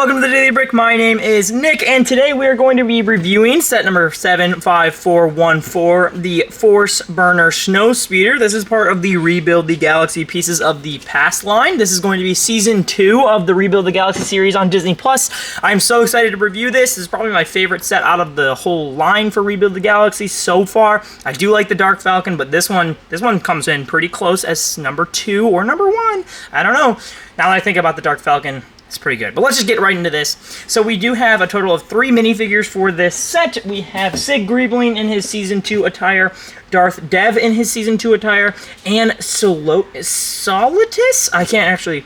welcome to the Daily Brick. My name is Nick, and today we are going to be reviewing set number 75414, the Force Burner Snowspeeder. This is part of the Rebuild the Galaxy Pieces of the Past line. This is going to be Season 2 of the Rebuild the Galaxy series on Disney+. I'm so excited to review this. This is probably my favorite set out of the whole line for Rebuild the Galaxy so far. I do like the Dark Falcon, but this one comes in pretty close as number 2 or number 1. I don't know. Now that I think about the Dark Falcon, it's pretty good. But let's just get right into this. So we do have a total of 3 minifigures for this set. We have Sig Gribbling in his Season 2 attire, Darth Dev in his Season 2 attire, and Solidus? I can't actually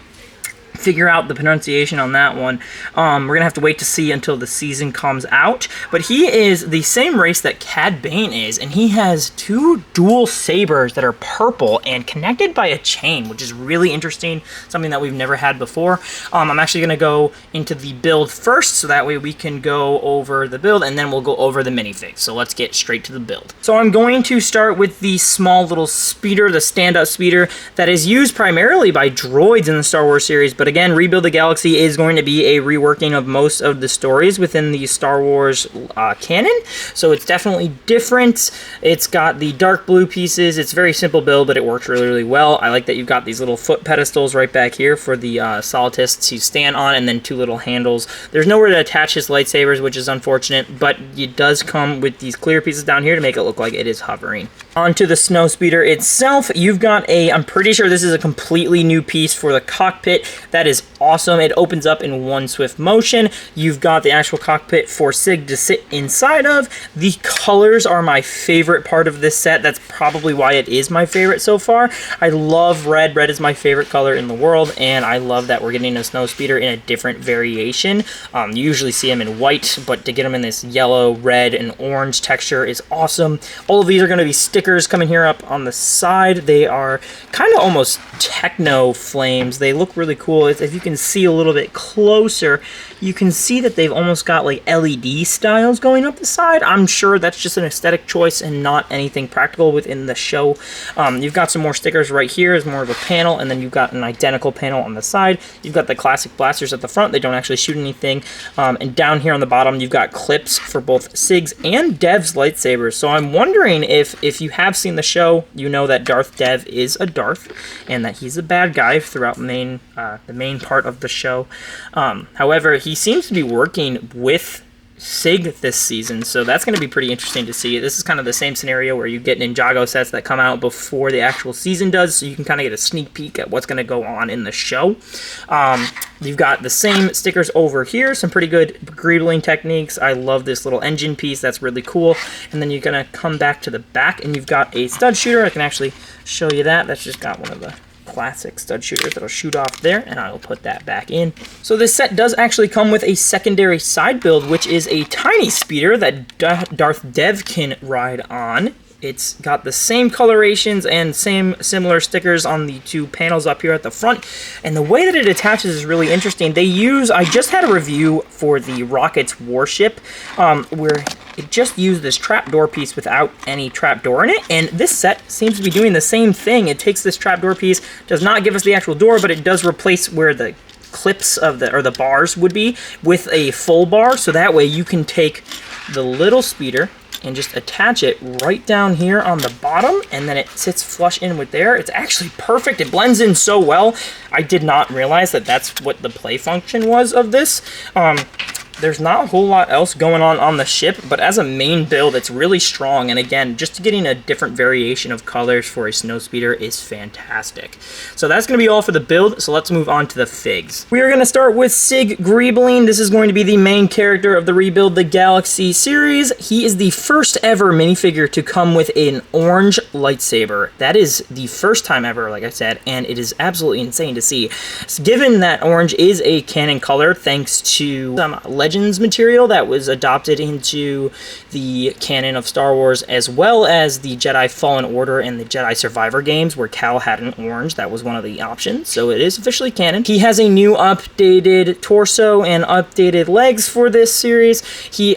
figure out the pronunciation on that one. We're gonna have to wait to see until the season comes out, but he is the same race that Cad Bane is, and he has 2 dual sabers that are purple and connected by a chain, which is really interesting, something that we've never had before. I'm actually gonna go into the build first, so that way we can go over the build and then we'll go over the minifigs. So let's get straight to the build. So I'm going to start with the small little speeder, the stand-up speeder that is used primarily by droids in the Star Wars series, but again, Rebuild the Galaxy is going to be a reworking of most of the stories within the Star Wars canon, so it's definitely different. It's got the dark blue pieces. It's a very simple build, but it works really, really well. I like that you've got these little foot pedestals right back here for the Solidus to stand on, and then 2 little handles. There's nowhere to attach his lightsabers, which is unfortunate, but it does come with these clear pieces down here to make it look like it is hovering. Onto the Snowspeeder itself, you've got I'm pretty sure this is a completely new piece for the cockpit. That is awesome. It opens up in one swift motion. You've got the actual cockpit for Sig to sit inside of. The colors are my favorite part of this set. That's probably why it is my favorite so far. I love red. Red is my favorite color in the world, and I love that we're getting a Snowspeeder in a different variation. You usually see them in white, but to get them in this yellow, red, and orange texture is awesome. All of these are going to be stickers coming here up on the side. They are kind of almost techno flames. They look really cool. If you can see a little bit closer, you can see that they've almost got like LED styles going up the side. I'm sure that's just an aesthetic choice and not anything practical within the show. You've got some more stickers right here as more of a panel, and then you've got an identical panel on the side. You've got the classic blasters at the front. They don't actually shoot anything. And down here on the bottom, you've got clips for both Sig's and Dev's lightsabers. So I'm wondering if you have seen the show, you know that Darth Dev is a Darth, and that he's a bad guy throughout the main part of the show. However, he seems to be working with Sig this season, so that's going to be pretty interesting to see. This is kind of the same scenario where you get Ninjago sets that come out before the actual season does, so you can kind of get a sneak peek at what's going to go on in the show. You've got the same stickers over here, some pretty good greebling techniques. I love this little engine piece, that's really cool. And then you're going to come back to the back, and you've got a stud shooter. I can actually show you that. That's just got one of the classic stud shooters that'll shoot off there, and I will put that back in. So this set does actually come with a secondary side build, which is a tiny speeder that Darth Dev can ride on. It's got the same colorations and similar stickers on the 2 panels up here at the front, and the way that it attaches is really interesting. I just had a review for the Rocket's warship where it just used this trapdoor piece without any trapdoor in it, and this set seems to be doing the same thing. It takes this trapdoor piece, does not give us the actual door, but it does replace where the clips of the bars would be with a full bar, so that way you can take the little speeder and just attach it right down here on the bottom, and then it sits flush in with there. It's actually perfect. It blends in so well. I did not realize that that's what the play function was of this. There's not a whole lot else going on the ship, but as a main build, it's really strong. And again, just getting a different variation of colors for a Snowspeeder is fantastic. So that's going to be all for the build, so let's move on to the figs. We are going to start with Sig Gribbling. This is going to be the main character of the Rebuild the Galaxy series. He is the first ever minifigure to come with an orange lightsaber. That is the first time ever, like I said, and it is absolutely insane to see. Given that orange is a canon color, thanks to some Legends material that was adopted into the canon of Star Wars, as well as the Jedi Fallen Order and the Jedi Survivor games where Cal had an orange. That was one of the options, so it is officially canon. He has a new updated torso and updated legs for this series.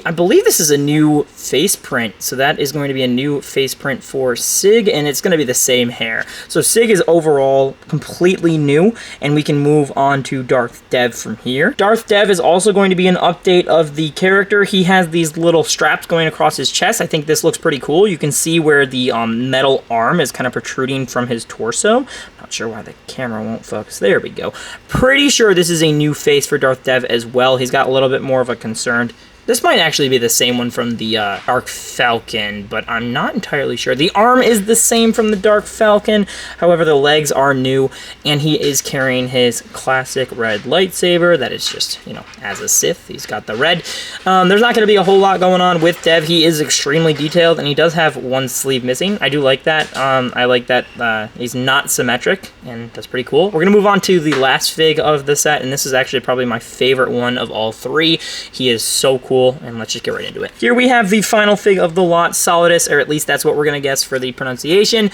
I believe this is a new face print, so that is going to be a new face print for Sig, and it's going to be the same hair. So Sig is overall completely new, and we can move on to Darth Dev from here. Darth Dev is also going to be an update of the character. He has these little straps going across his chest. I think this looks pretty cool. You can see where the metal arm is kind of protruding from his torso. Not sure why the camera won't focus. There we go. Pretty sure this is a new face for Darth Dev as well. He's got a little bit more of a concerned... This might actually be the same one from the Dark Falcon, but I'm not entirely sure. The arm is the same from the Dark Falcon, however, the legs are new, and he is carrying his classic red lightsaber that is just, you know, as a Sith, he's got the red. There's not going to be a whole lot going on with Dev. He is extremely detailed, and he does have one sleeve missing. I do like that. I like that he's not symmetric, and that's pretty cool. We're going to move on to the last fig of the set, and this is actually probably my favorite one of all three. He is so cool. And let's just get right into it. Here we have the final fig of the lot, Solidus, or at least that's what we're going to guess for the pronunciation.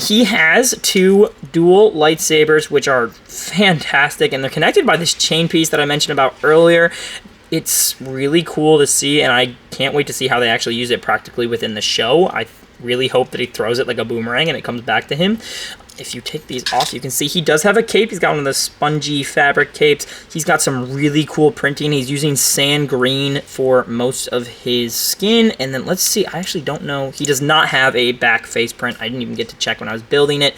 He has two dual lightsabers, which are fantastic, and they're connected by this chain piece that I mentioned about earlier. It's really cool to see, and I can't wait to see how they actually use it practically within the show. I really hope that he throws it like a boomerang and it comes back to him. If you take these off, you can see he does have a cape. He's got one of the spongy fabric capes. He's got some really cool printing. He's using sand green for most of his skin. And then let's see, I actually don't know. He does not have a back face print. I didn't even get to check when I was building it.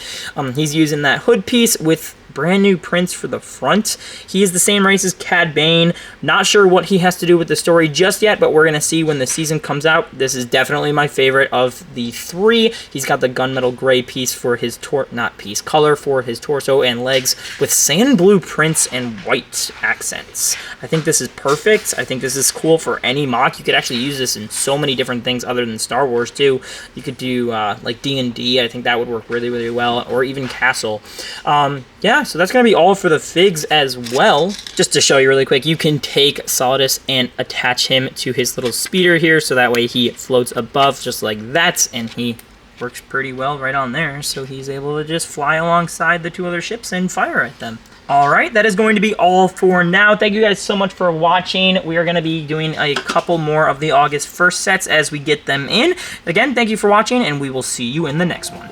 He's using that hood piece with brand new prints for the front. He is the same race as Cad Bane. Not sure what he has to do with the story just yet, but we're going to see when the season comes out. This is definitely my favorite of the three. He's got the gunmetal gray piece for his color for his torso and legs with sand blue prints and white accents. I think this is perfect. I think this is cool for any mock. You could actually use this in so many different things other than Star Wars too. You could do like D&D. I think that would work really, really well, or even Castle. Yeah, so that's going to be all for the figs as well. Just to show you really quick, you can take Solidus and attach him to his little speeder here, so that way he floats above just like that, and he works pretty well right on there, so he's able to just fly alongside the two other ships and fire at them. Alright, that is going to be all for now. Thank you guys so much for watching. We are going to be doing a couple more of the August 1st sets as we get them in. Again, thank you for watching, and we will see you in the next one.